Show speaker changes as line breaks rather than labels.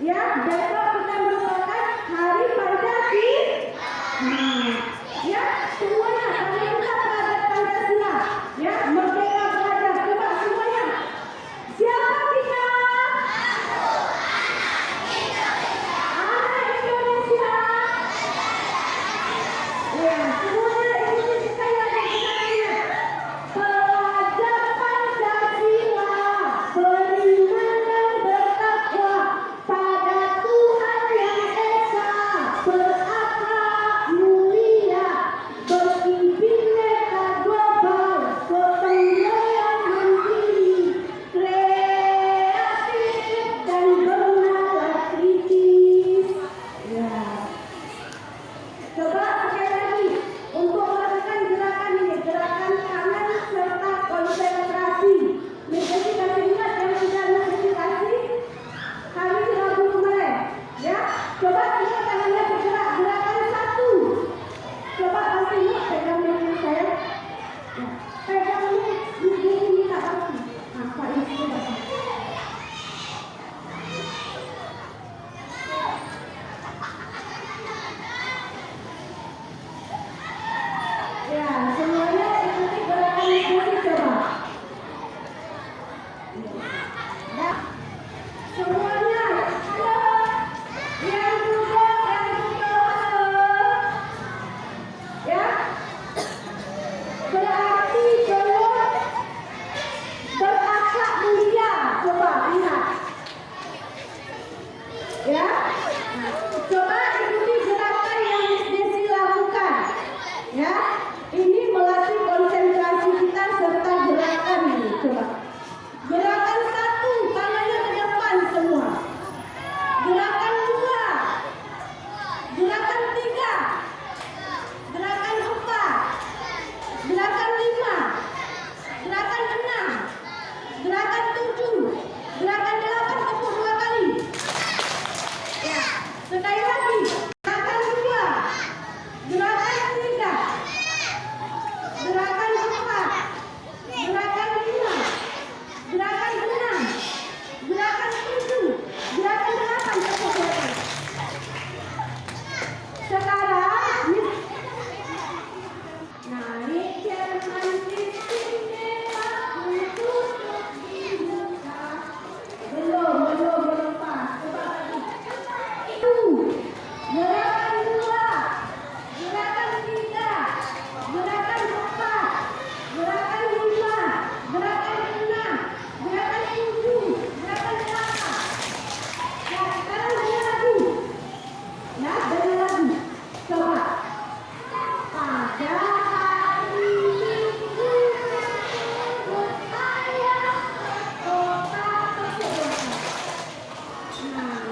Ya, besok kita merupakan hari Pancasila. Ya, semuanya kami minta pada Pancasila. Ya, merdeka belajar. Coba semuanya. Siapa kita? Anak Indonesia. Ya, semuanya ikuti sekali lagi kita ingat. Pelajar Pancasila beriman dan bertakwa pada Tuhan Yang Esa, berakhlak mulia, berbineka global, kepemimpinan mandiri, kreatif dan bernalar kritis. Ya. Coba sekali lagi untuk melakukan gerakan ini, gerakan kanan serta konsentrasi. Menjadi kasih ingat yang sudah konsentrasi, kami sudah belum mulai. Ya, coba semua tangannya bergerak, gerakan satu. Coba kasih ingat pegang dengan saya. Ya, pegang ini tak pasti. Apa itu? Ya, semuanya ikuti gerakan diskusi coba. Ya, semuanya yang duduk, ya, berarti belum berakhlak mulia. Coba lihat, ya. Coba ikuti gerakan yang Desi lakukan, ya. Ini melatih konsentrasi kita serta gerakan ini. Coba. Gerakan satu, tangannya ke depan semua. Gerakan dua. Gerakan tiga. Gerakan empat. Gerakan lima. Gerakan enam. Gerakan tujuh. Gerakan delapan, tepuk dua kali. Ya, sekali lagi. Gerakan dua. Gerakan tiga. Gerakan empat, gerakan lima, gerakan enam, gerakan tujuh, gerakan delapan, tepuk tangan. Sekarang naik Jerman istimewa untuk dibuka. Belum pas. Coba lagi. Gerakan dua, gerakan tiga, gerakan empat, gerakan lima, gerakan enam, gerakan tujuh, gerakan delapan. Ya, sekarang dengar lagu. Ya, dengar lagu. Coba. Pada hari Minggu menjemput ayah ke kota. Nah,